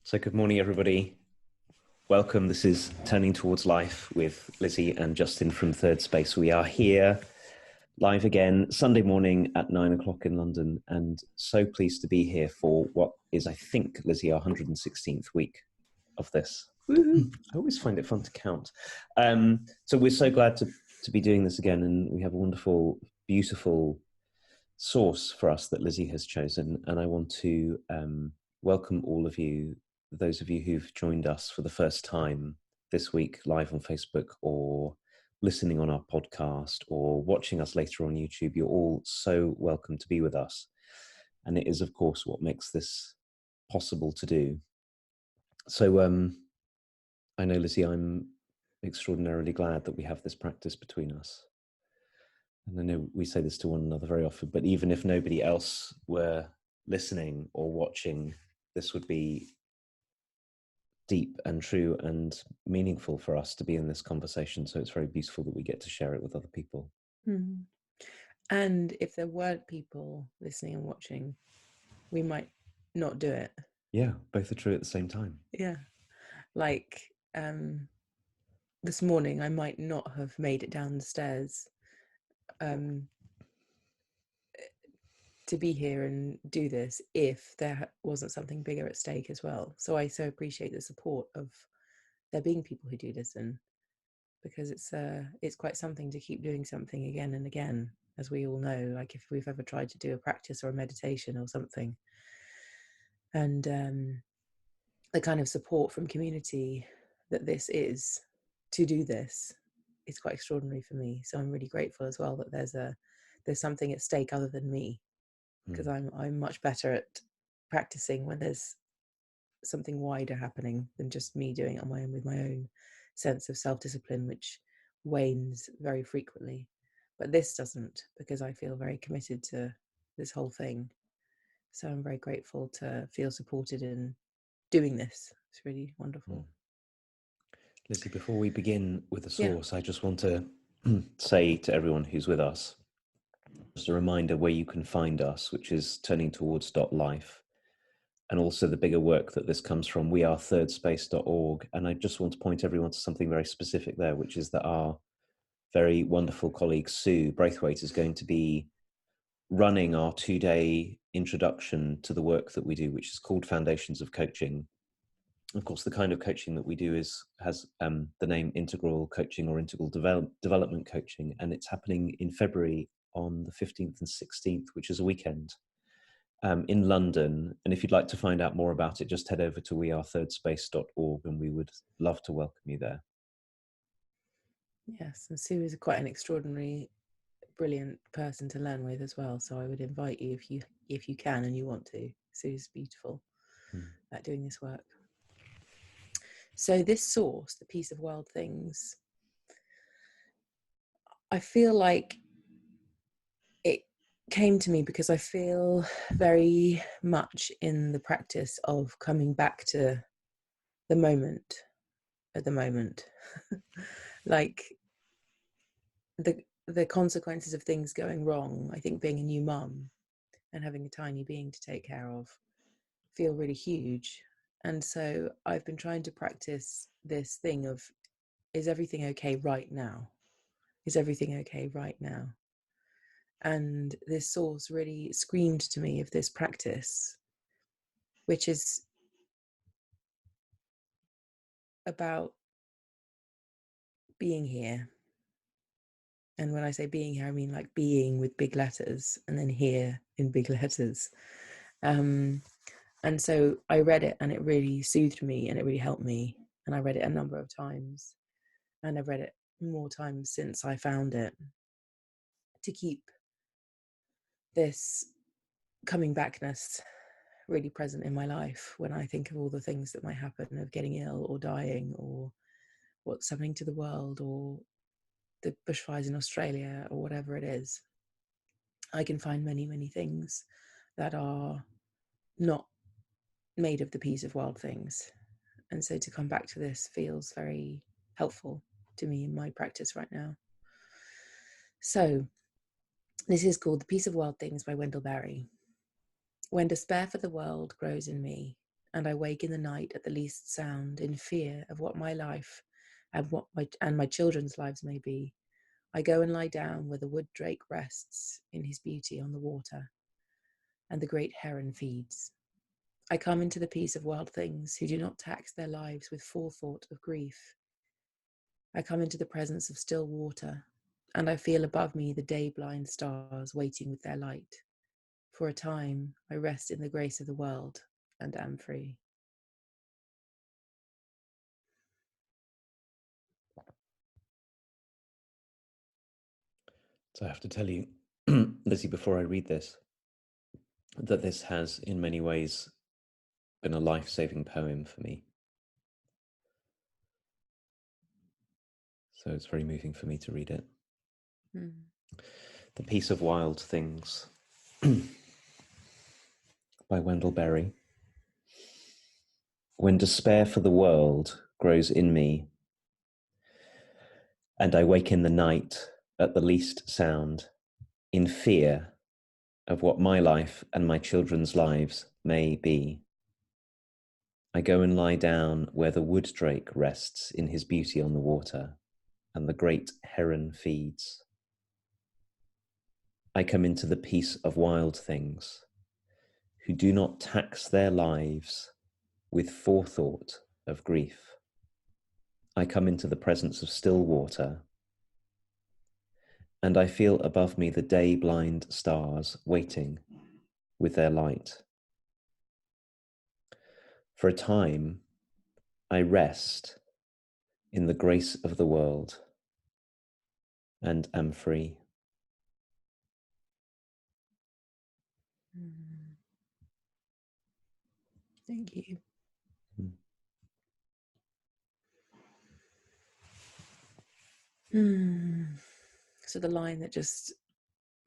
So good morning, everybody. Welcome. This is Turning Towards Life with Lizzie and Justin from Thirdspace. We are here live again Sunday morning at 9 o'clock in London, and so pleased to be here for what is, I think, Lizzie, our 116th week of this. Woo-hoo. I always find it fun to count. So we're so glad to be doing this again, and we have a wonderful, beautiful source for us that Lizzie has chosen, and I want to welcome all of you, those of you who've joined us for the first time this week live on Facebook, or listening on our podcast, or watching us later on YouTube. You're all so welcome to be with us, and it is, of course, what makes this possible to do. So I know, Lizzie, I'm extraordinarily glad that we have this practice between us. And I know we say this to one another very often, but even if nobody else were listening or watching, this would be deep and true and meaningful for us to be in this conversation. So it's very beautiful that we get to share it with other people. Mm. And if there weren't people listening and watching, we might not do it. Yeah, both are true at the same time. Yeah. Like this morning, I might not have made it down the stairs to be here and do this if there wasn't something bigger at stake as well. So I so appreciate the support of there being people who do listen, because it's quite something to keep doing something again and again, as we all know. Like if we've ever tried to do a practice or a meditation or something, and the kind of support from community that this is to do this is quite extraordinary for me. So I'm really grateful as well that there's something at stake other than me, because I'm much better at practicing when there's something wider happening than just me doing it on my own with my own sense of self-discipline, which wanes very frequently. But this doesn't, because I feel very committed to this whole thing. So I'm very grateful to feel supported in doing this. It's really wonderful. Lizzie, before we begin with the source, I just want to say to everyone who's with us, just a reminder where you can find us, which is turningtowards.life. And also the bigger work that this comes from, we are thirdspace.org. And I just want to point everyone to something very specific there, which is that our very wonderful colleague Sue Braithwaite is going to be running our 2-day introduction to the work that we do, which is called Foundations of Coaching. Of course, the kind of coaching that we do has the name integral coaching or integral development coaching, and it's happening in February on the 15th and 16th, which is a weekend in London. And if you'd like to find out more about it, just head over to wearethirdSpace.org, and we would love to welcome you there. Yes, and Sue is quite an extraordinary, brilliant person to learn with as well. So I would invite you, if you can and you want to. Sue's beautiful at doing this work. So this source, the piece of world things, I feel like it came to me because I feel very much in the practice of coming back to the moment at the moment. Like the consequences of things going wrong, I think being a new mum and having a tiny being to take care of feel really huge. And so I've been trying to practice this thing of, is everything okay right now? Is everything okay right now? And this source really screamed to me of this practice, which is about being here. And when I say being here, I mean like being with big letters, and then here in big letters. And so I read it, and it really soothed me, and it really helped me. And I read it a number of times, and I've read it more times since I found it, to keep this coming backness really present in my life when I think of all the things that might happen, of getting ill or dying, or what's happening to the world, or the bushfires in Australia, or whatever it is. I can find many, many things that are not made of the piece of wild things. And so to come back to this feels very helpful to me in my practice right now. So this is called The Piece of Wild Things by Wendell Berry. When despair for the world grows in me, And I wake in the night at the least sound, in fear of what my life and my children's lives may be. I go and lie down where the wood drake rests in his beauty on the water, and the great heron feeds. I come into the peace of wild things who do not tax their lives with forethought of grief. I come into the presence of still water, and I feel above me the day-blind stars waiting with their light. For a time, I rest in the grace of the world and am free. So I have to tell you, Lizzie, before I read this, that this has in many ways been a life-saving poem for me. So it's very moving for me to read it. The Peace of Wild Things by Wendell Berry. When despair for the world grows in me, and I wake in the night at the least sound, in fear of what my life and my children's lives may be, I go and lie down where the wood drake rests in his beauty on the water, and the great heron feeds. I come into the peace of wild things, who do not tax their lives with forethought of grief. I come into the presence of still water, and I feel above me the day-blind stars waiting with their light. For a time, I rest in the grace of the world and am free. Thank you. So the line that just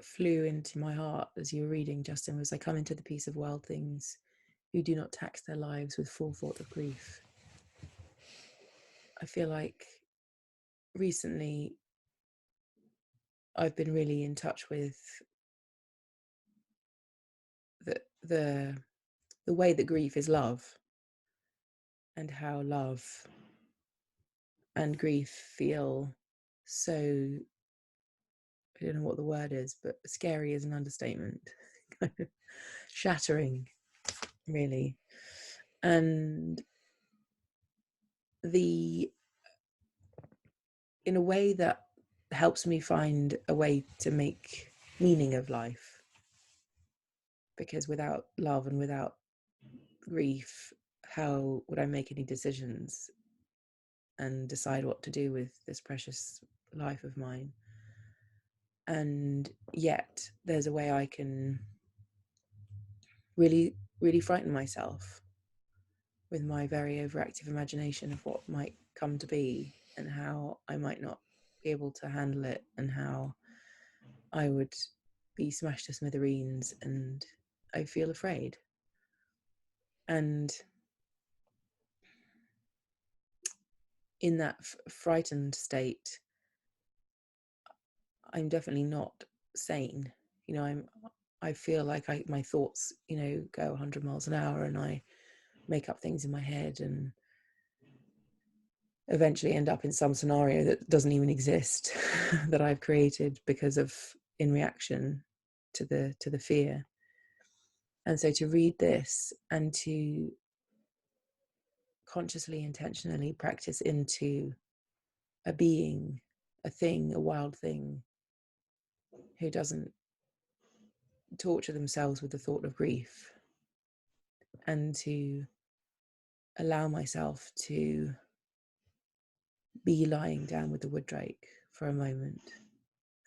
flew into my heart as you were reading, Justin, was I come into the peace of wild things who do not tax their lives with forethought of grief. I feel like recently I've been really in touch with the way that grief is love, and how love and grief feel so, I don't know what the word is, but scary is an understatement. Kind of shattering, really. And in a way that helps me find a way to make meaning of life, because without love and without grief, how would I make any decisions and decide what to do with this precious life of mine? And yet there's a way I can really, really frighten myself with my very overactive imagination of what might come to be, and how I might not be able to handle it, and how I would be smashed to smithereens, and I feel afraid. And in that frightened state, I'm definitely not sane. You know, I feel like my thoughts, you know, go 100 miles an hour, and I make up things in my head and eventually end up in some scenario that doesn't even exist that I've created because of in reaction to the fear. And so to read this and to consciously, intentionally practice into a being, a thing, a wild thing who doesn't torture themselves with the thought of grief, and to allow myself to be lying down with the wood drake for a moment,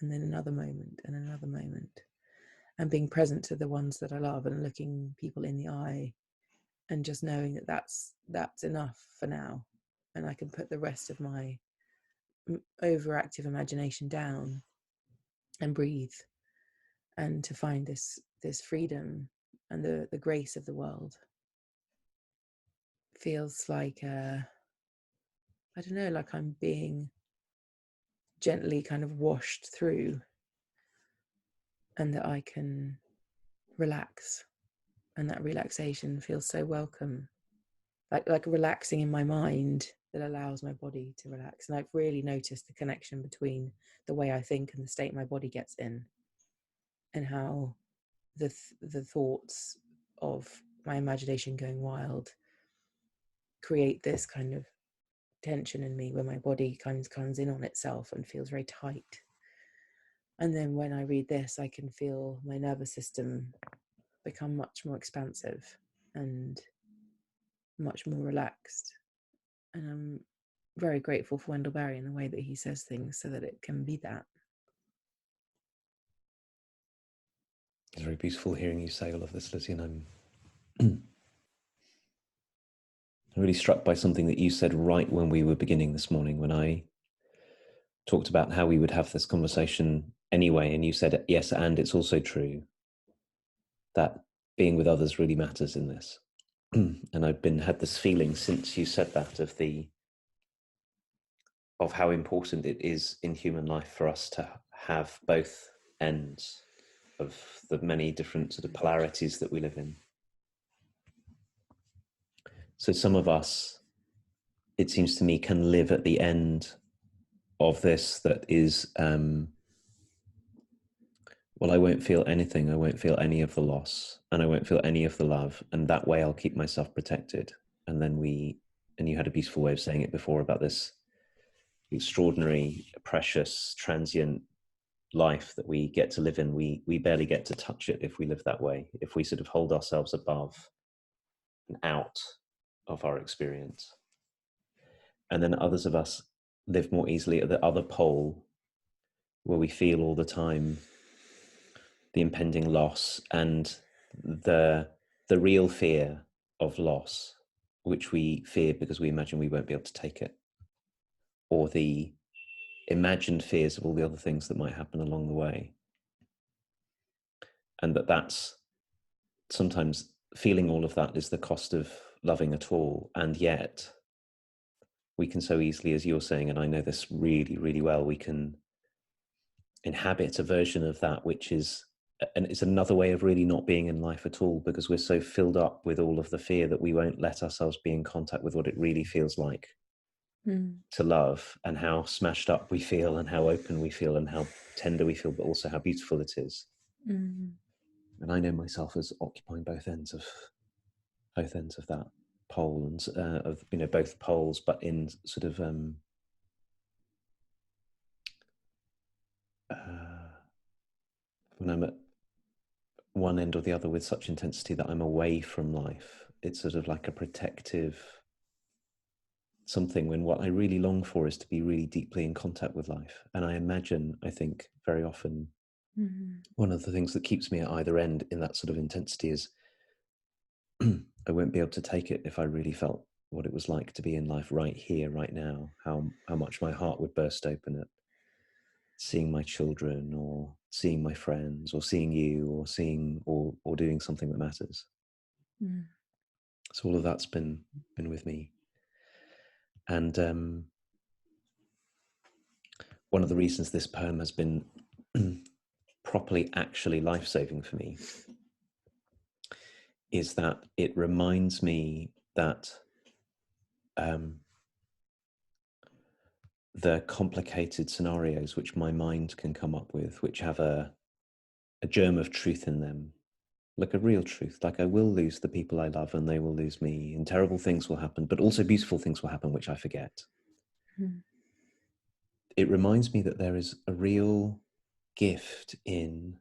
and then another moment, and another moment, and being present to the ones that I love, and looking people in the eye, and just knowing that that's enough for now, and I can put the rest of my overactive imagination down and breathe, and to find this freedom and the grace of the world. Feels like I don't know, like I'm being gently kind of washed through, and that I can relax, and that relaxation feels so welcome like relaxing in my mind that allows my body to relax. And I've really noticed the connection between the way I think and the state my body gets in, and how the thoughts of my imagination going wild create this kind of tension in me where my body kind of comes in on itself and feels very tight. And then when I read this, I can feel my nervous system become much more expansive and much more relaxed. And I'm very grateful for Wendell Berry and the way that he says things so that it can be that. It's very beautiful hearing you say all of this, Lizzie, and I'm really struck by something that you said right when we were beginning this morning, when I talked about how we would have this conversation anyway, and you said, yes, and it's also true that being with others really matters in this. And I've had this feeling since you said that of how important it is in human life for us to have both ends of the many different sort of polarities that we live in. So some of us, it seems to me, can live at the end of this that is, well, I won't feel anything. I won't feel any of the loss, and I won't feel any of the love. And that way I'll keep myself protected. And then and you had a beautiful way of saying it before about this extraordinary, precious, transient life that we get to live in. We barely get to touch it if we live that way, if we sort of hold ourselves above and out of our experience. And then others of us live more easily at the other pole, where we feel all the time the impending loss and the real fear of loss, which we fear because we imagine we won't be able to take it, or the imagined fears of all the other things that might happen along the way. And that's sometimes feeling all of that is the cost of loving at all. And yet we can so easily, as you're saying, and I know this really, really well, we can inhabit a version of that, which is, and it's another way of really not being in life at all, because we're so filled up with all of the fear that we won't let ourselves be in contact with what it really feels like to love, and how smashed up we feel, and how open we feel, and how tender we feel, but also how beautiful it is. And I know myself as occupying both ends of that pole, and of both poles, but in sort of when I'm at one end or the other with such intensity that I'm away from life, it's sort of like a protective something, when what I really long for is to be really deeply in contact with life. And I think very often one of the things that keeps me at either end in that sort of intensity is I won't be able to take it if I really felt what it was like to be in life right here, right now, how much my heart would burst open at seeing my children, or seeing my friends, or seeing you, or seeing or doing something that matters. So all of that's been with me. And one of the reasons this poem has been properly actually life-saving for me is that it reminds me that the complicated scenarios which my mind can come up with, which have a germ of truth in them, like a real truth, like I will lose the people I love and they will lose me, and terrible things will happen, but also beautiful things will happen which I forget. It reminds me that there is a real gift in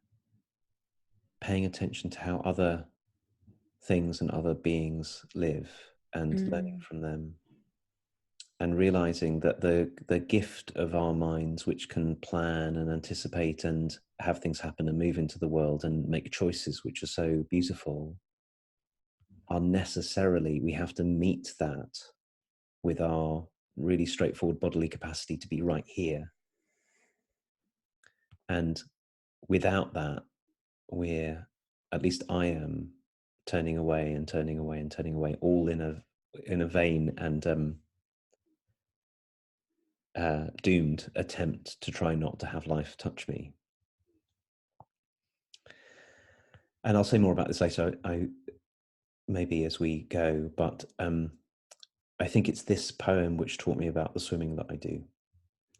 paying attention to how other things and other beings live, and learning from them, and realizing that the gift of our minds, which can plan and anticipate and have things happen and move into the world and make choices which are so beautiful, are necessarily, we have to meet that with our really straightforward bodily capacity to be right here. And without that, at least I am turning away and turning away and turning away, all in a vain and doomed attempt to try not to have life touch me. And I'll say more about this later, I maybe as we go, but I think it's this poem which taught me about the swimming that I do.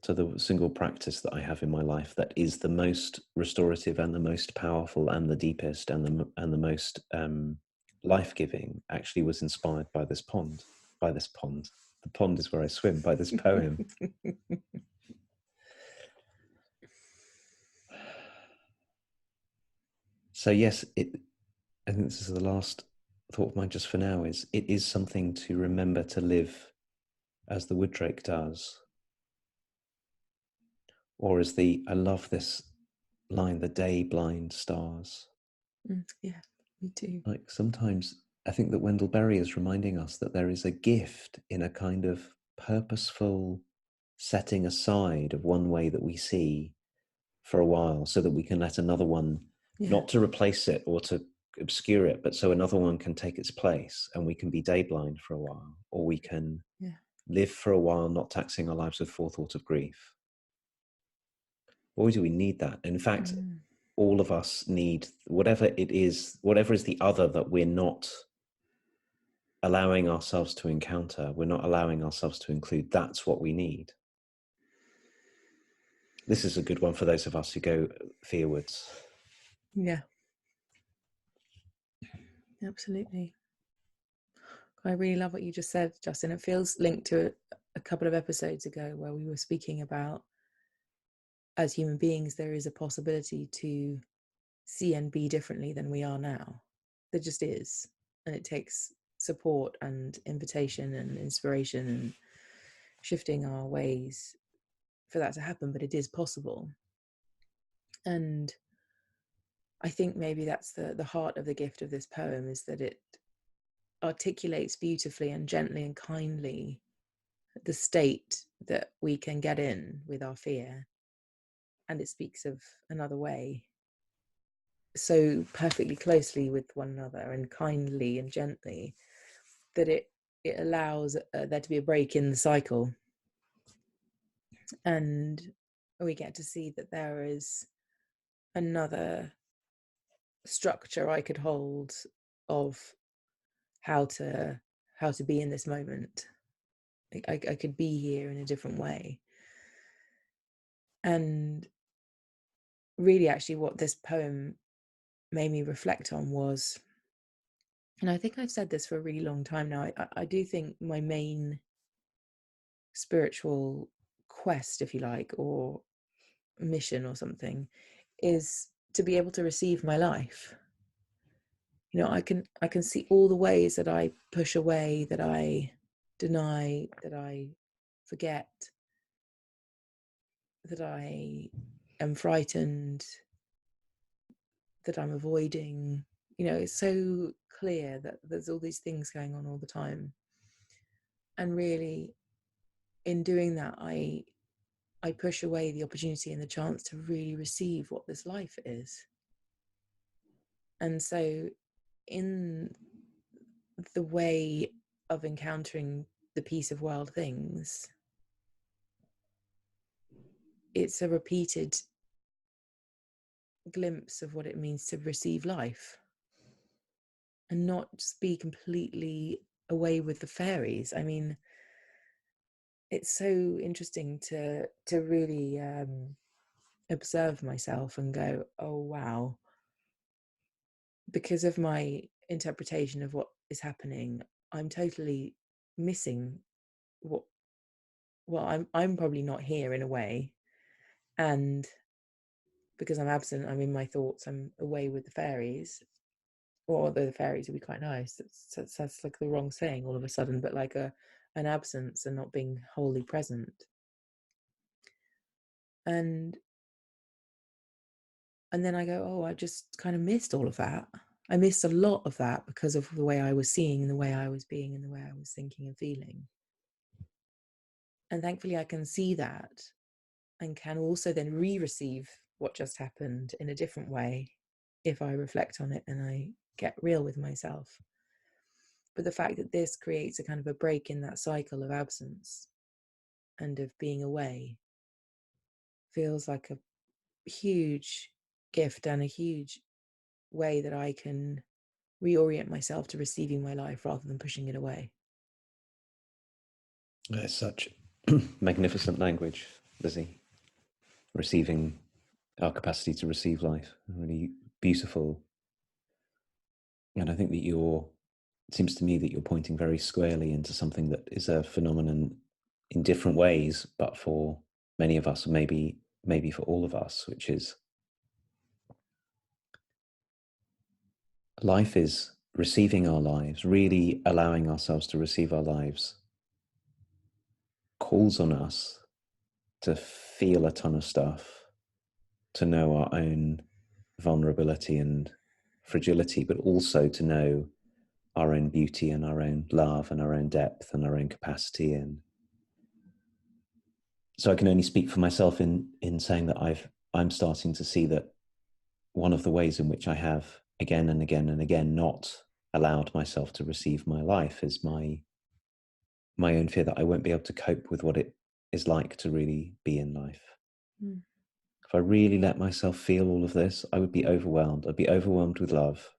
So the single practice that I have in my life that is the most restorative and the most powerful and the deepest and the most life-giving actually was inspired by this pond. By this pond. The pond is where I swim. By this poem. So yes, I think this is the last thought of mine just for now, is it is something to remember to live as the wood drake does. Or as I love this line, the day blind stars. Yeah, me too. Like sometimes I think that Wendell Berry is reminding us that there is a gift in a kind of purposeful setting aside of one way that we see for a while so that we can let another one, not to replace it or to obscure it, but so another one can take its place and we can be day blind for a while, or we can live for a while not taxing our lives with forethought of grief. Boy, do we need that. In fact, all of us need whatever it is, whatever is the other that we're not allowing ourselves to encounter, we're not allowing ourselves to include. That's what we need. This is a good one for those of us who go fearwards. Yeah. Absolutely. I really love what you just said, Justin. It feels linked to a couple of episodes ago where we were speaking about, as human beings, there is a possibility to see and be differently than we are now. There just is. And it takes support and invitation and inspiration and shifting our ways for that to happen, but it is possible. And I think maybe that's the heart of the gift of this poem, is that it articulates beautifully and gently and kindly the state that we can get in with our fear. And it speaks of another way so perfectly closely with one another and kindly and gently that it allows there to be a break in the cycle. And we get to see that there is another structure I could hold of how to be in this moment. I could be here in a different way. And really, actually, what this poem made me reflect on was, and I think I've said this for a really long time now, I do think my main spiritual quest, if you like, or mission or something, is to be able to receive my life. You know, I can see all the ways that I push away, that I deny, that I forget, that I am frightened, that I'm avoiding. You know, it's so clear that there's all these things going on all the time. And really, in doing that, I push away the opportunity and the chance to really receive what this life is. And so, in the way of encountering the piece of world things, it's a repeated glimpse of what it means to receive life and not just be completely away with the fairies. I mean, it's so interesting to really observe myself and go, oh wow, because of my interpretation of what is happening, I'm totally missing what, well, I'm probably not here in a way, and because I'm absent, I'm in my thoughts, I'm away with the fairies. Or although the fairies would be quite nice, that's like the wrong saying all of a sudden, but like an absence and not being wholly present. And then I go, oh, I just kind of missed all of that. I missed a lot of that because of the way I was seeing and the way I was being and the way I was thinking and feeling. And thankfully I can see that and can also then re-receive what just happened in a different way if I reflect on it and I get real with myself. But the fact that this creates a kind of a break in that cycle of absence and of being away feels like a huge gift and a huge way that I can reorient myself to receiving my life rather than pushing it away. It's such magnificent language, Lizzie. Receiving, our capacity to receive life, really beautiful. And I think that it seems to me that you're pointing very squarely into something that is a phenomenon in different ways, but for many of us, maybe for all of us, which is life is receiving our lives, really allowing ourselves to receive our lives, calls on us to feel a ton of stuff, to know our own vulnerability and fragility, but also to know our own beauty and our own love and our own depth and our own capacity. And so I can only speak for myself in saying that I'm starting to see that one of the ways in which I have again and again and again not allowed myself to receive my life is my own fear that I won't be able to cope with what it is like to really be in life. Mm. If I really let myself feel all of this, I would be overwhelmed. I'd be overwhelmed with love.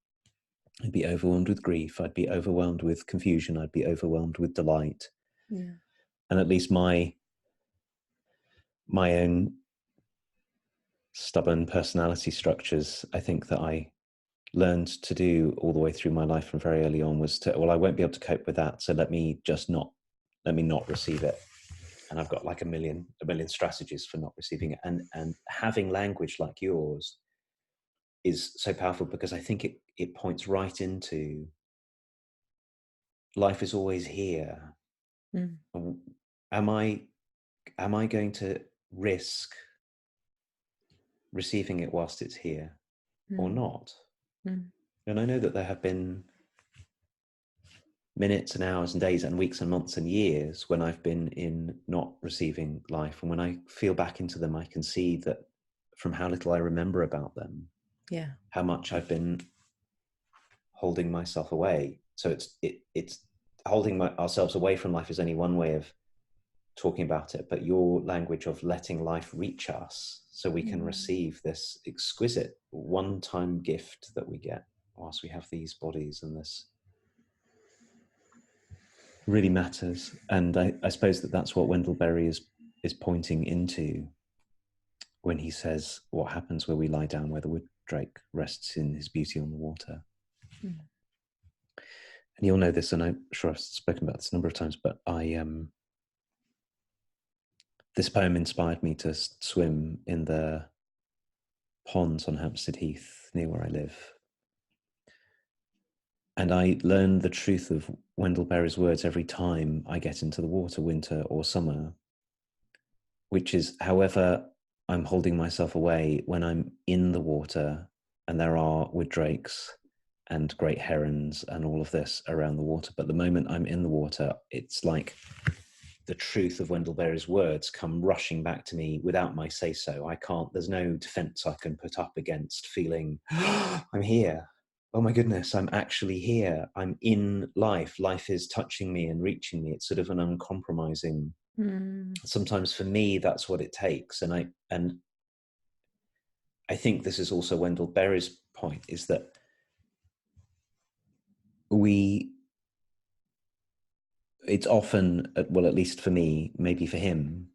I'd be overwhelmed with grief. I'd be overwhelmed with confusion. I'd be overwhelmed with delight. Yeah. And at least my own stubborn personality structures, I think that I learned to do all the way through my life from very early on was to, well, I won't be able to cope with that, so let me not receive it. And I've got like a million strategies for not receiving it. And having language like yours is so powerful, because I think it points right into life is always here. Mm. Am I going to risk receiving it whilst it's here or Mm. not? Mm. And I know that there have been minutes and hours and days and weeks and months and years when I've been in not receiving life. And when I feel back into them, I can see that from how little I remember about them, Yeah. how much I've been holding myself away. So it's holding ourselves away from life is only one way of talking about it, but your language of letting life reach us so we can receive this exquisite one-time gift that we get whilst we have these bodies, and this really matters. And I suppose that's what Wendell Berry is pointing into when he says, what happens where we lie down where the wood drake rests in his beauty on the water. Mm. And you'll know this, and I'm sure I've spoken about this a number of times, but this poem inspired me to swim in the ponds on Hampstead Heath near where I live. And I learn the truth of Wendell Berry's words every time I get into the water, winter or summer, which is, however I'm holding myself away, when I'm in the water and there are wood drakes and great herons and all of this around the water, but the moment I'm in the water, it's like the truth of Wendell Berry's words come rushing back to me without my say-so. There's no defense I can put up against feeling, I'm here. Oh my goodness, I'm actually here. I'm in life. Life is touching me and reaching me. It's sort of an uncompromising, sometimes for me, that's what it takes. And I think this is also Wendell Berry's point, is that it's often, well, at least for me, maybe for him,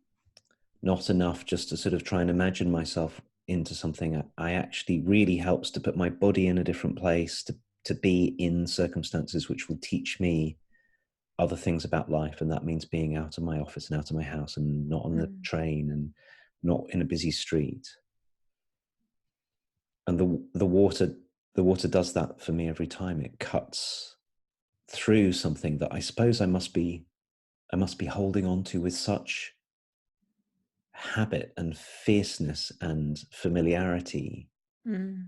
not enough just to sort of try and imagine myself into something. I actually really helps to put my body in a different place, to be in circumstances which will teach me other things about life. And that means being out of my office and out of my house and not on the train and not in a busy street. And the water does that for me every time. It cuts through something that I suppose I must be holding on to with such habit and fierceness and familiarity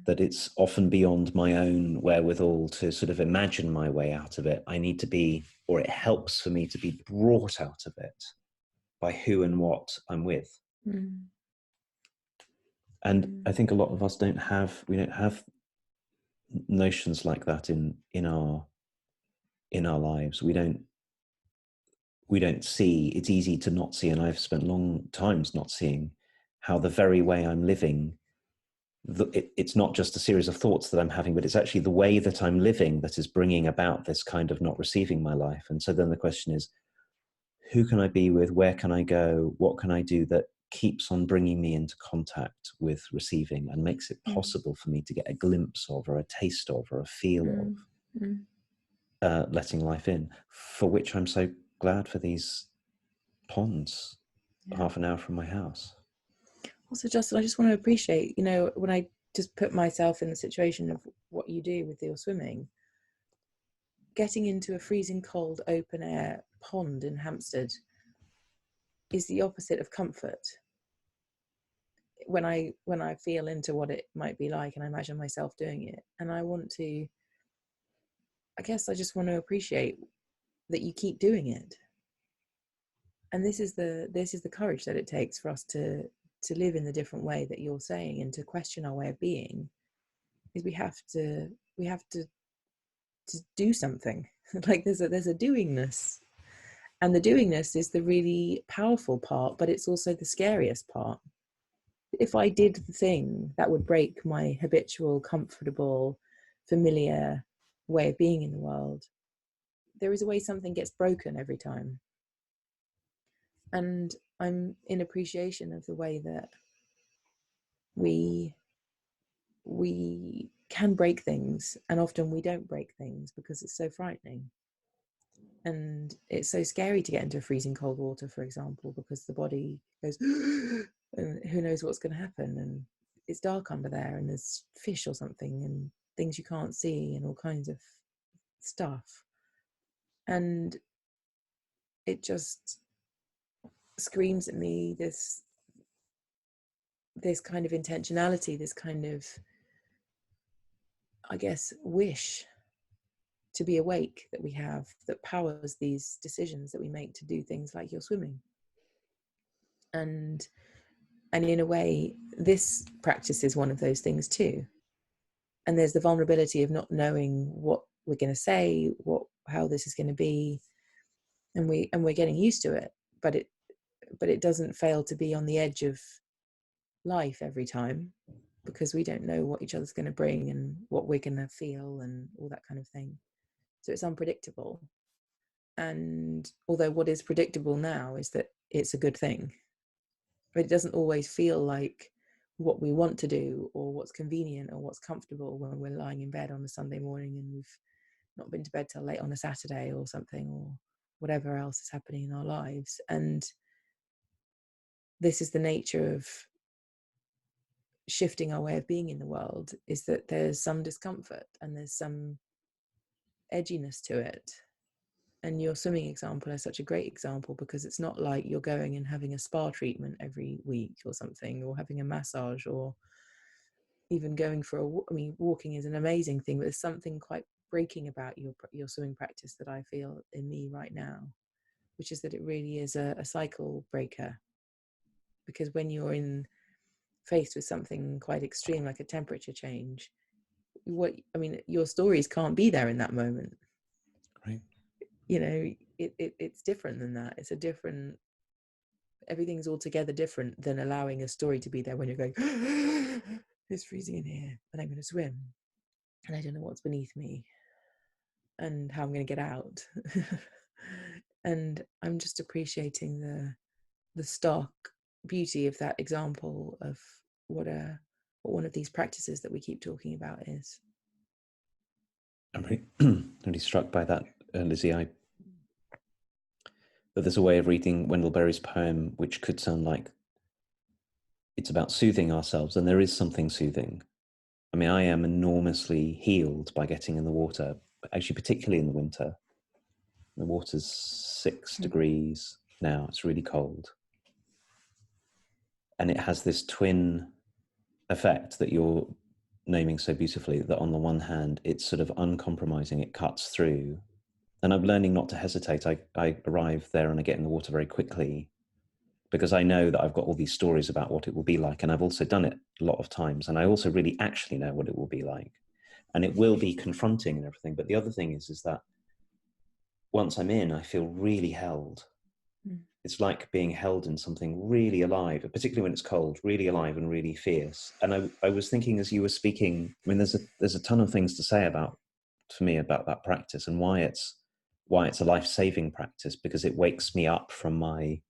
that it's often beyond my own wherewithal to sort of imagine my way out of it. I need to be, or it helps for me to be brought out of it by who and what I'm with. And I think a lot of us don't have notions like that in our lives. We don't see, it's easy to not see, and I've spent long times not seeing how the very way I'm living, it's not just a series of thoughts that I'm having, but it's actually the way that I'm living that is bringing about this kind of not receiving my life. And so then the question is, who can I be with? Where can I go? What can I do that keeps on bringing me into contact with receiving and makes it possible for me to get a glimpse of, or a taste of, or a feel of letting life in, for which I'm so glad for these ponds half an hour from my house. Also, Justin, I just want to appreciate, you know, when I just put myself in the situation of what you do with your swimming, getting into a freezing cold open air pond in Hampstead is the opposite of comfort. When I feel into what it might be like, and I imagine myself doing it, and I just want to appreciate that you keep doing it. And this is the courage that it takes for us to live in the different way that you're saying, and to question our way of being. Is we have to do something. Like there's a doingness, and the doingness is the really powerful part, but it's also the scariest part. If I did the thing that would break my habitual, comfortable, familiar way of being in the world, there is a way something gets broken every time. And I'm in appreciation of the way that we can break things, and often we don't break things because it's so frightening. And it's so scary to get into freezing cold water, for example, because the body goes and who knows what's going to happen, and it's dark under there, and there's fish or something, and things you can't see, and all kinds of stuff. And it just screams at me this kind of intentionality, this kind of, I guess, wish to be awake that we have, that powers these decisions that we make to do things like your swimming. And in a way, this practice is one of those things too. And there's the vulnerability of not knowing what we're going to say, how this is going to be, and we're getting used to it. But it doesn't fail to be on the edge of life every time, because we don't know what each other's going to bring and what we're going to feel and all that kind of thing. So it's unpredictable. And although what is predictable now is that it's a good thing, but it doesn't always feel like what we want to do, or what's convenient, or what's comfortable when we're lying in bed on a Sunday morning and we've not been to bed till late on a Saturday or something, or whatever else is happening in our lives. And this is the nature of shifting our way of being in the world, is that there's some discomfort and there's some edginess to it. And your swimming example is such a great example, because it's not like you're going and having a spa treatment every week or something, or having a massage, or even going for walking is an amazing thing, but there's something quite breaking about your swimming practice that I feel in me right now, which is that it really is a cycle breaker. Because when you're faced with something quite extreme, like a temperature change, your stories can't be there in that moment. Right. You know, it's different than that. Everything's altogether different than allowing a story to be there when you're going, it's freezing in here and I'm going to swim and I don't know what's beneath me and how I'm going to get out. And I'm just appreciating the stark beauty of that example of what one of these practices that we keep talking about is. I'm really struck by that, Lizzie. That there's a way of reading Wendell Berry's poem which could sound like it's about soothing ourselves, and there is something soothing. I mean, I am enormously healed by getting in the water, actually, particularly in the winter. The water's 6 degrees now, it's really cold. And it has this twin effect that you're naming so beautifully, that on the one hand, it's sort of uncompromising, it cuts through. And I'm learning not to hesitate. I arrive there and I get in the water very quickly, because I know that I've got all these stories about what it will be like. And I've also done it a lot of times. And I also really actually know what it will be like. And it will be confronting and everything. But the other thing is that once I'm in, I feel really held. It's like being held in something really alive, particularly when it's cold, really alive and really fierce. And I was thinking as you were speaking, I mean, there's a ton of things to say for me about that practice and why it's why it's a life-saving practice, because it wakes me up from my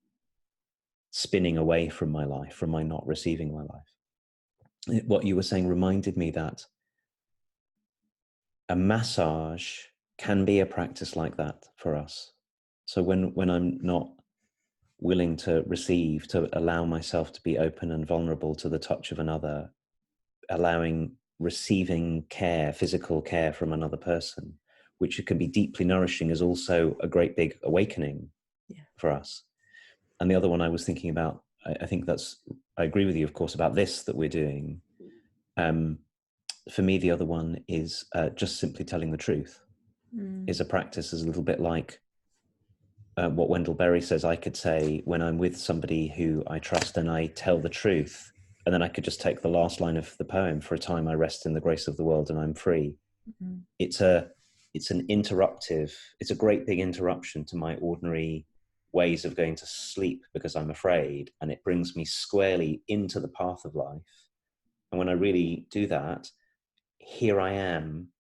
spinning away from my life, from my not receiving my life. What you were saying reminded me that a massage can be a practice like that for us. So when I'm not willing to receive, to allow myself to be open and vulnerable to the touch of another, allowing receiving care, physical care from another person, which can be deeply nourishing, is also a great big awakening for us. And the other one I was thinking about, I think I agree with you, of course, about this that we're doing. For me, the other one is just simply telling the truth. Is a practice, is a little bit like what Wendell Berry says. I could say, when I'm with somebody who I trust and I tell the truth, and then I could just take the last line of the poem, "For a time I rest in the grace of the world and I'm free." It's a great big interruption to my ordinary ways of going to sleep because I'm afraid, and it brings me squarely into the path of life. And when I really do that, here I am,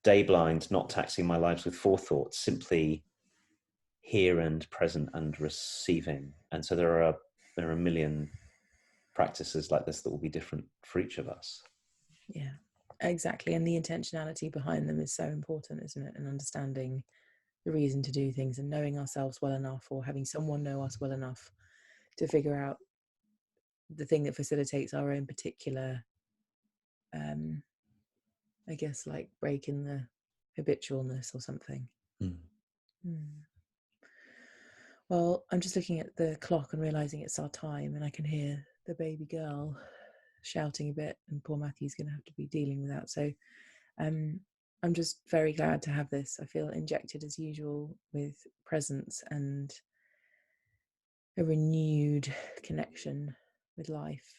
day blind, not taxing my lives with forethought, simply here and present and receiving. And so there are a million practices like this that will be different for each of us. Yeah, exactly. And the intentionality behind them is so important, isn't it? And understanding the reason to do things and knowing ourselves well enough, or having someone know us well enough to figure out the thing that facilitates our own particular, I guess, like break in the habitualness or something. Well, I'm just looking at the clock and realizing it's our time, and I can hear the baby girl shouting a bit, and poor Matthew's going to have to be dealing with that. So I'm just very glad to have this. I feel injected as usual with presence and a renewed connection with life.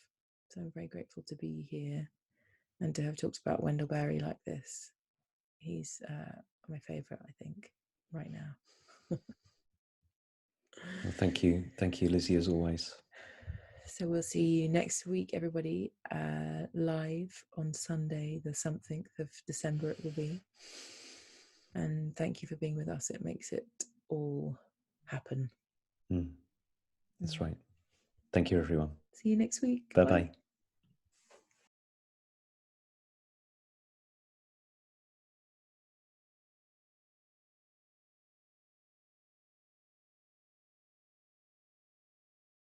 So I'm very grateful to be here and to have talked about Wendell Berry like this. He's my favourite, I think, right now. Well, thank you, Lizzie, as always. So we'll see you next week, everybody, live on Sunday, the something of December it will be. And thank you for being with us. It makes it all happen. That's right. Thank you, everyone. See you next week. Bye-bye.